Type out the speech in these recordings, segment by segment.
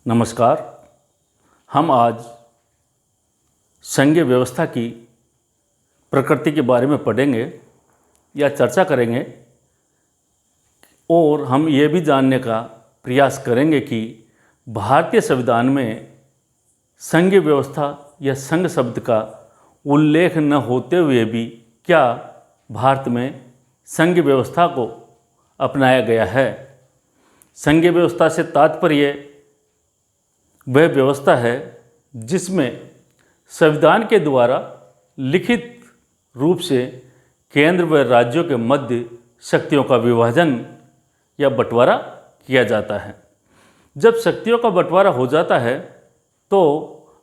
नमस्कार। हम आज संघीय व्यवस्था की प्रकृति के बारे में पढ़ेंगे या चर्चा करेंगे और हम ये भी जानने का प्रयास करेंगे कि भारतीय संविधान में संघीय व्यवस्था या संघ शब्द का उल्लेख न होते हुए भी क्या भारत में संघीय व्यवस्था को अपनाया गया है। संघीय व्यवस्था से तात्पर्य वह व्यवस्था है जिसमें संविधान के द्वारा लिखित रूप से केंद्र व राज्यों के मध्य शक्तियों का विभाजन या बंटवारा किया जाता है। जब शक्तियों का बंटवारा हो जाता है तो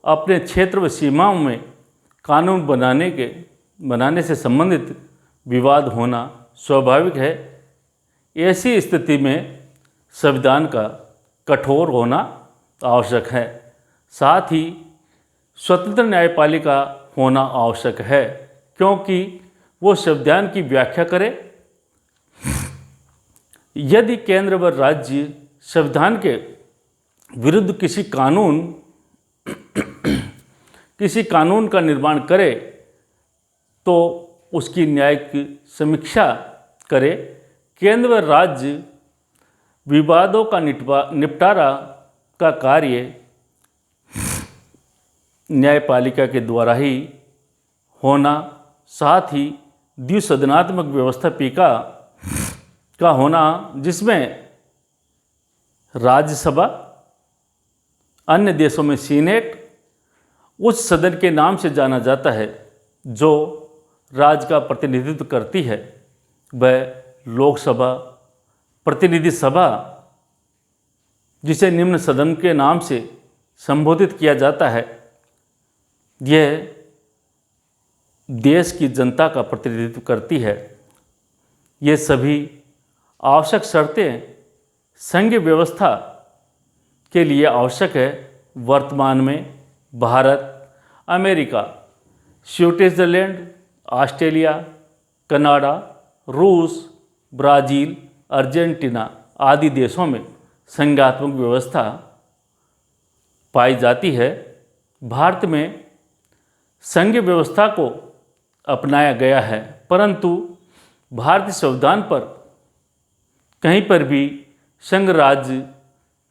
अपने क्षेत्र व सीमाओं में कानून बनाने से संबंधित विवाद होना स्वाभाविक है। ऐसी स्थिति में संविधान का कठोर होना आवश्यक है। साथ ही स्वतंत्र न्यायपालिका होना आवश्यक है क्योंकि वो संविधान की व्याख्या करे। यदि केंद्र व राज्य संविधान के विरुद्ध किसी कानून का निर्माण करे तो उसकी न्यायिक समीक्षा करे। केंद्र व राज्य विवादों का निपटारा का कार्य न्यायपालिका के द्वारा ही होना, साथ ही द्विसदनात्मक व्यवस्थापिका का होना जिसमें राज्यसभा, अन्य देशों में सीनेट, उस सदन के नाम से जाना जाता है जो राज्य का प्रतिनिधित्व करती है, वह लोकसभा, प्रतिनिधि सभा जिसे निम्न सदन के नाम से संबोधित किया जाता है, यह देश की जनता का प्रतिनिधित्व करती है। ये सभी आवश्यक शर्तें संघीय व्यवस्था के लिए आवश्यक है। वर्तमान में Bharat, America, Switzerland, Australia, Canada, रूस, ब्राज़ील, अर्जेंटीना आदि देशों में संघात्मक व्यवस्था पाई जाती है। भारत में संघीय व्यवस्था को अपनाया गया है, परंतु भारतीय संविधान पर कहीं पर भी संघ राज्य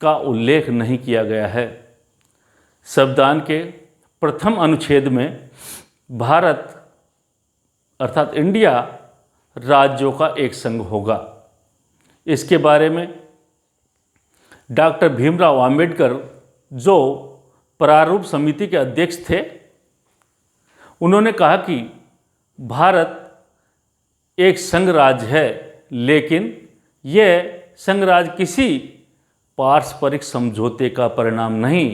का उल्लेख नहीं किया गया है। संविधान के प्रथम अनुच्छेद में भारत अर्थात इंडिया राज्यों का एक संघ होगा। इसके बारे में डॉक्टर भीमराव अंबेडकर जो प्रारूप समिति के अध्यक्ष थे, उन्होंने कहा कि भारत एक संघ राज्य है, लेकिन यह संघ राज्य किसी पारस्परिक समझौते का परिणाम नहीं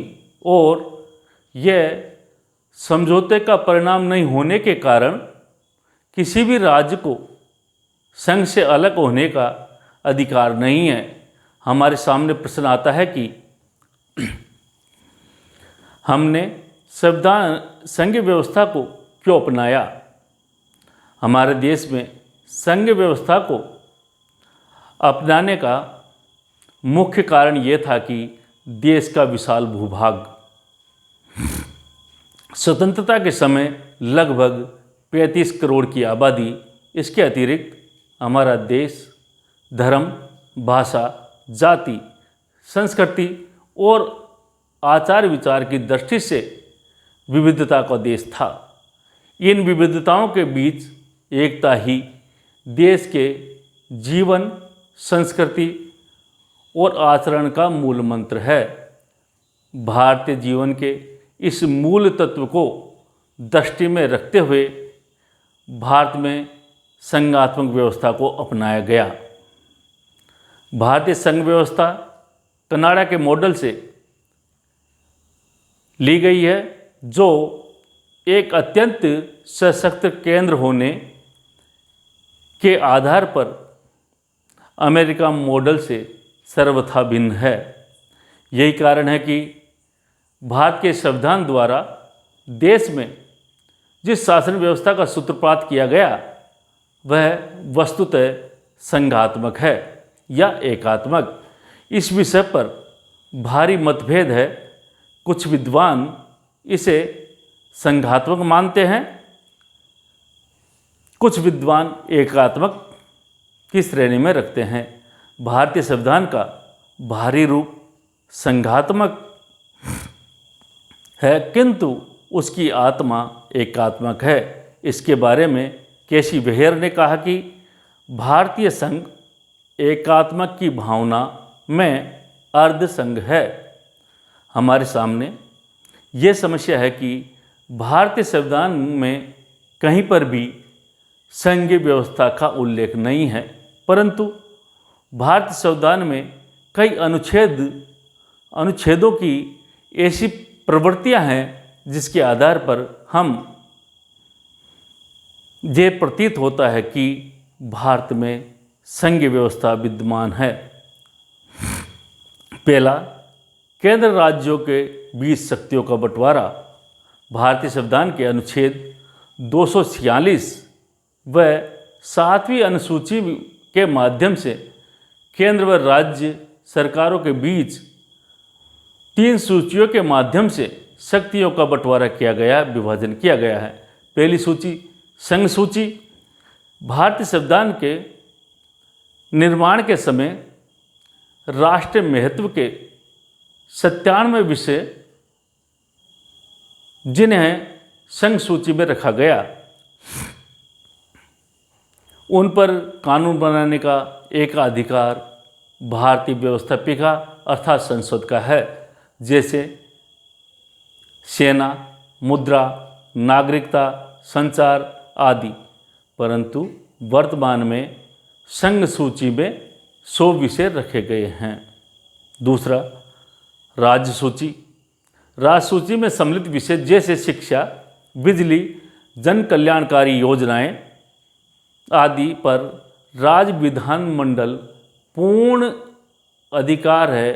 और यह समझौते का परिणाम नहीं होने के कारण किसी भी राज्य को संघ से अलग होने का अधिकार नहीं है। हमारे सामने प्रश्न आता है कि हमने संघीय व्यवस्था को क्यों अपनाया। हमारे देश में संघीय व्यवस्था को अपनाने का मुख्य कारण ये था कि देश का विशाल भूभाग स्वतंत्रता के समय लगभग 35 करोड़ की आबादी, इसके अतिरिक्त हमारा देश धर्म, भाषा, जाति, संस्कृति और आचार विचार की दृष्टि से विविधता का देश था। इन विविधताओं के बीच एकता ही देश के जीवन, संस्कृति और आचरण का मूल मंत्र है। भारतीय जीवन के इस मूल तत्व को दृष्टि में रखते हुए भारत में संघात्मक व्यवस्था को अपनाया गया। भारतीय संघ व्यवस्था कनाडा के मॉडल से ली गई है, जो एक अत्यंत सशक्त केंद्र होने के आधार पर अमेरिका मॉडल से सर्वथा भिन्न है। यही कारण है कि भारत के संविधान द्वारा देश में जिस शासन व्यवस्था का सूत्रपात किया गया वह वस्तुतः संघात्मक है या एकात्मक। इस विषय पर भारी मतभेद है। कुछ विद्वान इसे संघात्मक मानते हैं, कुछ विद्वान एकात्मक की श्रेणी में रखते हैं। भारतीय संविधान का भारी रूप संघात्मक है, किंतु उसकी आत्मा एकात्मक है। इसके बारे में केसी बेहेर ने कहा कि भारतीय संघ एकात्मक की भावना में अर्धसंघ है। हमारे सामने ये समस्या है कि भारतीय संविधान में कहीं पर भी संघीय व्यवस्था का उल्लेख नहीं है, परंतु भारतीय संविधान में कई अनुच्छेदों की ऐसी प्रवृत्तियां हैं जिसके आधार पर हम ये प्रतीत होता है कि भारत में संघीय व्यवस्था विद्यमान है। पहला, केंद्र राज्यों के बीच शक्तियों का बंटवारा। भारतीय संविधान के अनुच्छेद 246 व 7वीं अनुसूची के माध्यम से केंद्र व राज्य सरकारों के बीच 3 सूचियों के माध्यम से शक्तियों का बंटवारा किया गया, विभाजन किया गया है। पहली सूची संघ सूची। भारतीय संविधान के निर्माण के समय राष्ट्रीय महत्व के 97 विषय जिन्हें संघ सूची में रखा गया, उन पर कानून बनाने का एकाधिकार भारतीय व्यवस्थापिका अर्थात संसद का है, जैसे सेना, मुद्रा, नागरिकता, संचार आदि। परंतु वर्तमान में संघ सूची में 100 विषय रखे गए हैं। दूसरा, राज्य सूची। राज्य सूची में सम्मिलित विषय जैसे शिक्षा, बिजली, जन कल्याणकारी योजनाएं आदि पर राज्य विधानमंडल पूर्ण अधिकार है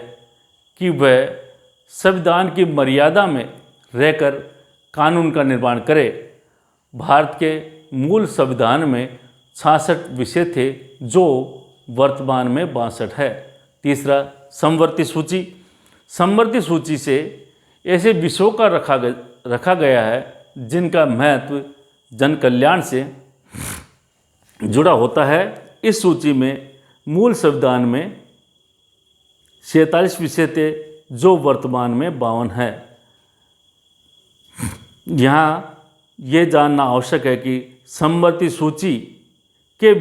कि वह संविधान की मर्यादा में रहकर कानून का निर्माण करे। भारत के मूल संविधान में 66 विषय थे, जो वर्तमान में 62 है। तीसरा, समवर्ती सूची। समवर्ती सूची से ऐसे विषयों का रखा गया है जिनका महत्व जन कल्याण से जुड़ा होता है। इस सूची में मूल संविधान में 47 विषय थे, जो वर्तमान में 52 है। यहाँ ये जानना आवश्यक है कि समवर्ती सूची के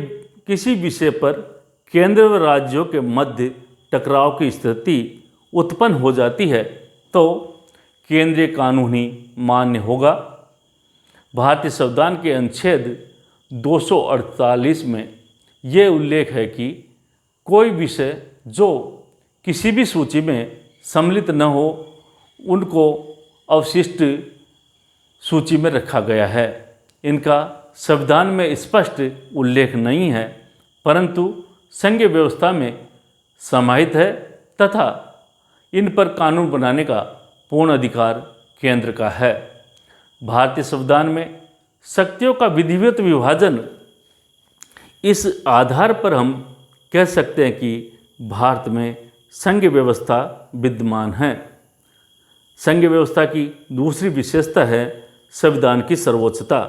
किसी विषय पर केंद्र व राज्यों के मध्य टकराव की स्थिति उत्पन्न हो जाती है तो केंद्रीय कानून ही मान्य होगा। भारतीय संविधान के अनुच्छेद 248 में ये उल्लेख है कि कोई विषय जो किसी भी सूची में सम्मिलित न हो, उनको अवशिष्ट सूची में रखा गया है। इनका संविधान में स्पष्ट उल्लेख नहीं है, परंतु संघीय व्यवस्था में समाहित है तथा इन पर कानून बनाने का पूर्ण अधिकार केंद्र का है। भारतीय संविधान में शक्तियों का विधिवत विभाजन, इस आधार पर हम कह सकते हैं कि भारत में संघीय व्यवस्था विद्यमान है। संघीय व्यवस्था की दूसरी विशेषता है संविधान की सर्वोच्चता।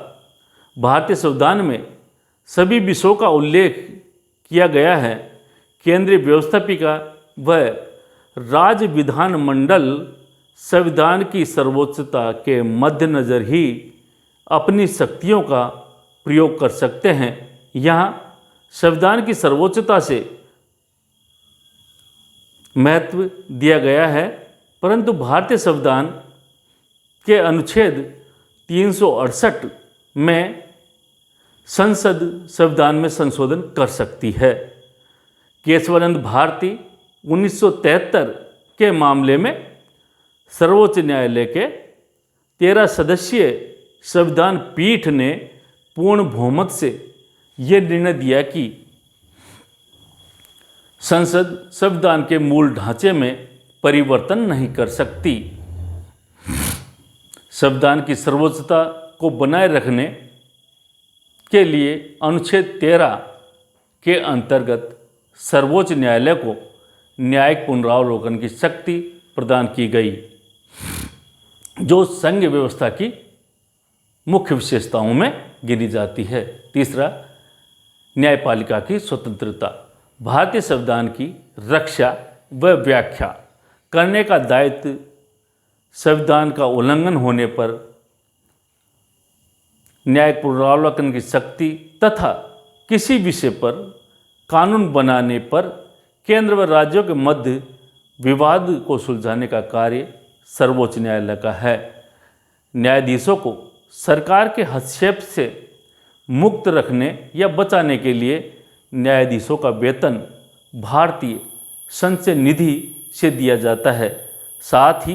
भारतीय संविधान में सभी विषयों का उल्लेख किया गया है। केंद्रीय व्यवस्थापिका व राज्य विधानमंडल संविधान की सर्वोच्चता के मद्देनज़र ही अपनी शक्तियों का प्रयोग कर सकते हैं। यहाँ संविधान की सर्वोच्चता से महत्व दिया गया है, परंतु भारतीय संविधान के अनुच्छेद 368 में संसद संविधान में संशोधन कर सकती है। केशवानंद भारती 1973 के मामले में सर्वोच्च न्यायालय के 13 सदस्यीय संविधान पीठ ने पूर्ण बहुमत से ये निर्णय दिया कि संसद संविधान के मूल ढांचे में परिवर्तन नहीं कर सकती। संविधान की सर्वोच्चता को बनाए रखने के लिए अनुच्छेद 13 के अंतर्गत सर्वोच्च न्यायालय को न्यायिक पुनरावलोकन की शक्ति प्रदान की गई, जो संघ व्यवस्था की मुख्य विशेषताओं में गिनी जाती है। तीसरा, न्यायपालिका की स्वतंत्रता। भारतीय संविधान की रक्षा व व्याख्या करने का दायित्व संविधान का उल्लंघन होने पर न्यायिक पुनरावलोकन की शक्ति तथा किसी विषय पर कानून बनाने पर केंद्र व राज्यों के मध्य विवाद को सुलझाने का कार्य सर्वोच्च न्यायालय का है। न्यायाधीशों को सरकार के हस्तक्षेप से मुक्त रखने या बचाने के लिए न्यायाधीशों का वेतन भारतीय संचय निधि से दिया जाता है। साथ ही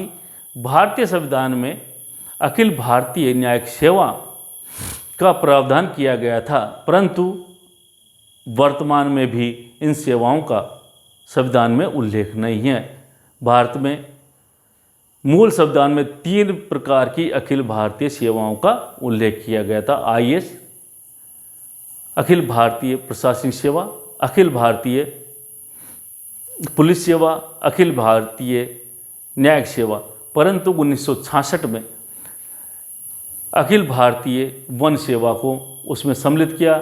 भारतीय संविधान में अखिल भारतीय न्यायिक सेवा का प्रावधान किया गया था, परंतु वर्तमान में भी इन सेवाओं का संविधान में उल्लेख नहीं है। भारत में मूल संविधान में 3 प्रकार की अखिल भारतीय सेवाओं का उल्लेख किया गया था। IAS, अखिल भारतीय प्रशासनिक सेवा, अखिल भारतीय पुलिस सेवा, अखिल भारतीय न्यायिक सेवा, परंतु 1966 में अखिल भारतीय वन सेवा को उसमें सम्मिलित किया,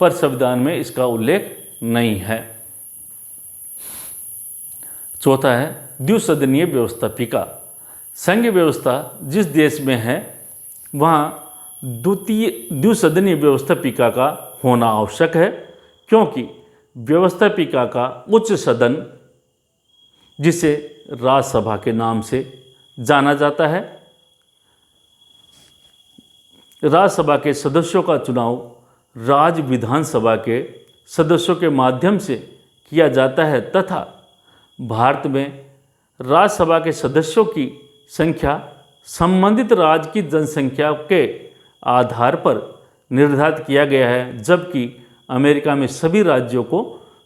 पर संविधान में इसका उल्लेख नहीं है। चौथा है द्विसदनीय व्यवस्थापिका। संघ व्यवस्था जिस देश में है वहाँ द्विसदनीय व्यवस्थापिका का होना आवश्यक है, क्योंकि व्यवस्थापिका का उच्च सदन, जिसे राज्यसभा के नाम से जाना जाता है, राज्यसभा के सदस्यों का चुनाव राज्य विधानसभा के सदस्यों के माध्यम से किया जाता है तथा भारत में राज्यसभा के सदस्यों की संख्या संबंधित राज्य की जनसंख्या के आधार पर निर्धारित किया गया है, जबकि अमेरिका में सभी राज्यों को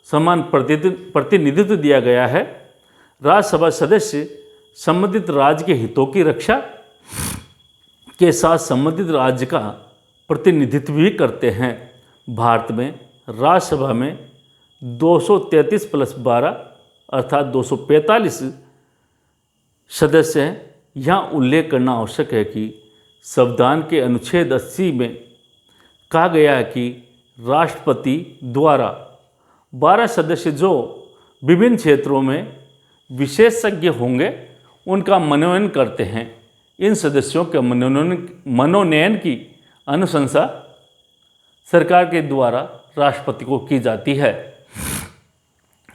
समान प्रतिनिधित्व दिया गया है। राज्यसभा सदस्य संबंधित राज्य के हितों की रक्षा के साथ संबंधित राज्य का प्रतिनिधित्व भी करते हैं। भारत में राज्यसभा में 233 + 12 अर्थात 245 सदस्य हैं। यहाँ उल्लेख करना आवश्यक है कि संविधान के अनुच्छेद 80 में कहा गया है कि राष्ट्रपति द्वारा 12 सदस्य जो विभिन्न क्षेत्रों में विशेषज्ञ होंगे उनका मनोनयन करते हैं। इन सदस्यों के मनोनयन की अनुशंसा सरकार के द्वारा राष्ट्रपति को की जाती है।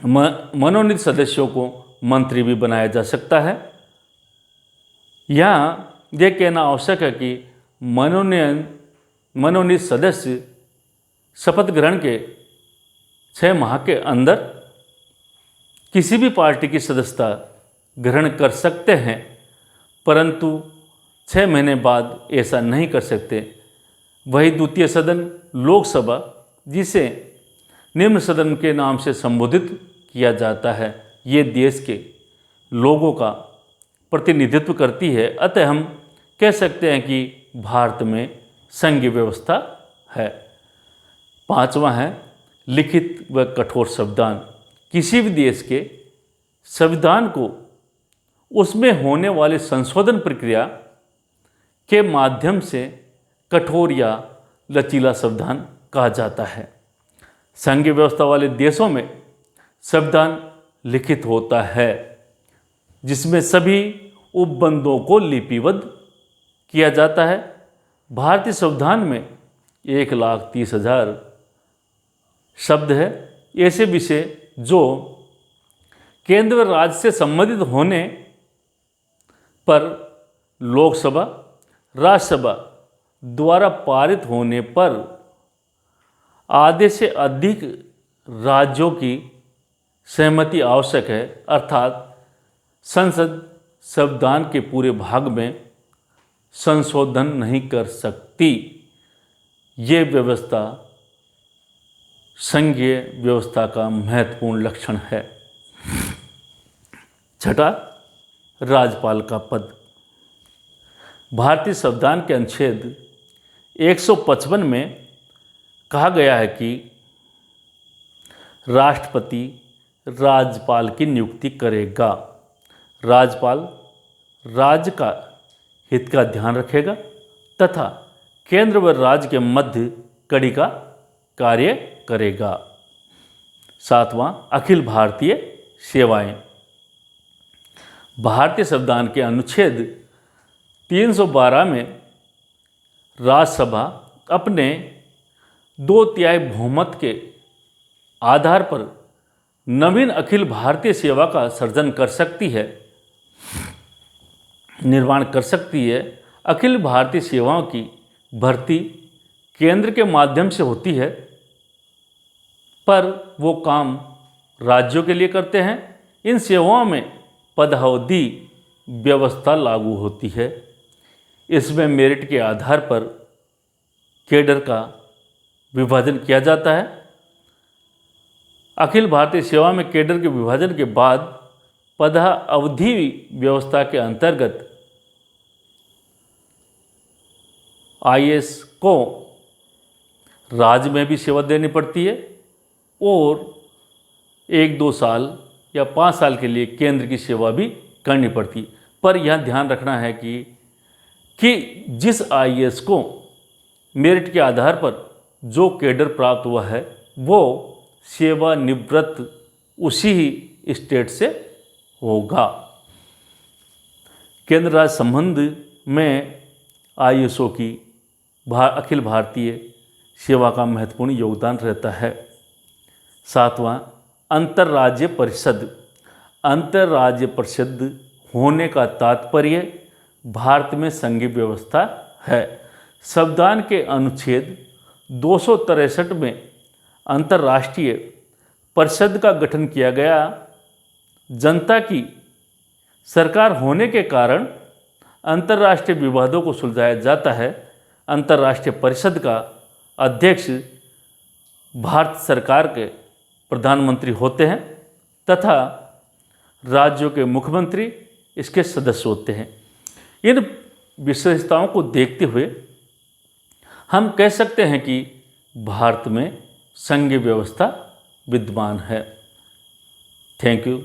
मनोनीत सदस्यों को मंत्री भी बनाया जा सकता है। यहाँ यह कहना आवश्यक है कि मनोनीत सदस्य शपथ ग्रहण के 6 माह के अंदर किसी भी पार्टी की सदस्यता ग्रहण कर सकते हैं, परंतु 6 महीने बाद ऐसा नहीं कर सकते। वही द्वितीय सदन लोकसभा, जिसे निम्न सदन के नाम से संबोधित किया जाता है, ये देश के लोगों का प्रतिनिधित्व करती है। अतः हम कह सकते हैं कि भारत में संघीय व्यवस्था है। 5वां है लिखित व कठोर संविधान। किसी भी देश के संविधान को उसमें होने वाले संशोधन प्रक्रिया के माध्यम से कठोर या लचीला संविधान कहा जाता है। संघीय व्यवस्था वाले देशों में संविधान लिखित होता है, जिसमें सभी उपबंधों को लिपिबद्ध किया जाता है। भारतीय संविधान में 1,30,000 शब्द है। ऐसे विषय जो केंद्र व राज्य से संबंधित होने पर लोकसभा, राज्यसभा द्वारा पारित होने पर आधे से अधिक राज्यों की सहमति आवश्यक है, अर्थात संसद संविधान के पूरे भाग में संशोधन नहीं कर सकती। ये व्यवस्था संघीय व्यवस्था का महत्वपूर्ण लक्षण है। 6, राज्यपाल का पद। भारतीय संविधान के अनुच्छेद 155 में कहा गया है कि राष्ट्रपति राज्यपाल की नियुक्ति करेगा। राज्यपाल राज्य का हित का ध्यान रखेगा तथा केंद्र व राज्य के मध्य कड़ी का कार्य करेगा। 7वां, अखिल भारतीय सेवाएं। भारतीय संविधान के अनुच्छेद 312 में राज्यसभा अपने 2/3 बहुमत के आधार पर नवीन अखिल भारतीय सेवा का सृजन कर सकती है, निर्माण कर सकती है। अखिल भारतीय सेवाओं की भर्ती केंद्र के माध्यम से होती है, पर वो काम राज्यों के लिए करते हैं। इन सेवाओं में पदावधि व्यवस्था लागू होती है। इसमें मेरिट के आधार पर कैडर का विभाजन किया जाता है। अखिल भारतीय सेवा में कैडर के विभाजन के बाद पदावधि व्यवस्था के अंतर्गत आईएएस को राज्य में भी सेवा देनी पड़ती है और 1-2 साल या 5 साल के लिए केंद्र की सेवा भी करनी पड़ती है। पर यह ध्यान रखना है कि जिस आईएएस को मेरिट के आधार पर जो कैडर प्राप्त हुआ है वो सेवानिवृत्त उसी ही स्टेट से होगा। केंद्र राज्य संबंध में आईएएसओ की अखिल भारतीय सेवा का महत्वपूर्ण योगदान रहता है। 7वां, अंतर्राज्य परिषद। अंतर्राज्य परिषद होने का तात्पर्य भारत में संघीय व्यवस्था है। संविधान के अनुच्छेद 263 में अंतर्राष्ट्रीय परिषद का गठन किया गया। जनता की सरकार होने के कारण अंतर्राष्ट्रीय विवादों को सुलझाया जाता है। अंतर्राष्ट्रीय परिषद का अध्यक्ष भारत सरकार के प्रधानमंत्री होते हैं तथा राज्यों के मुख्यमंत्री इसके सदस्य होते हैं। इन विशेषताओं को देखते हुए हम कह सकते हैं कि भारत में संघीय व्यवस्था विद्यमान है। Thank you.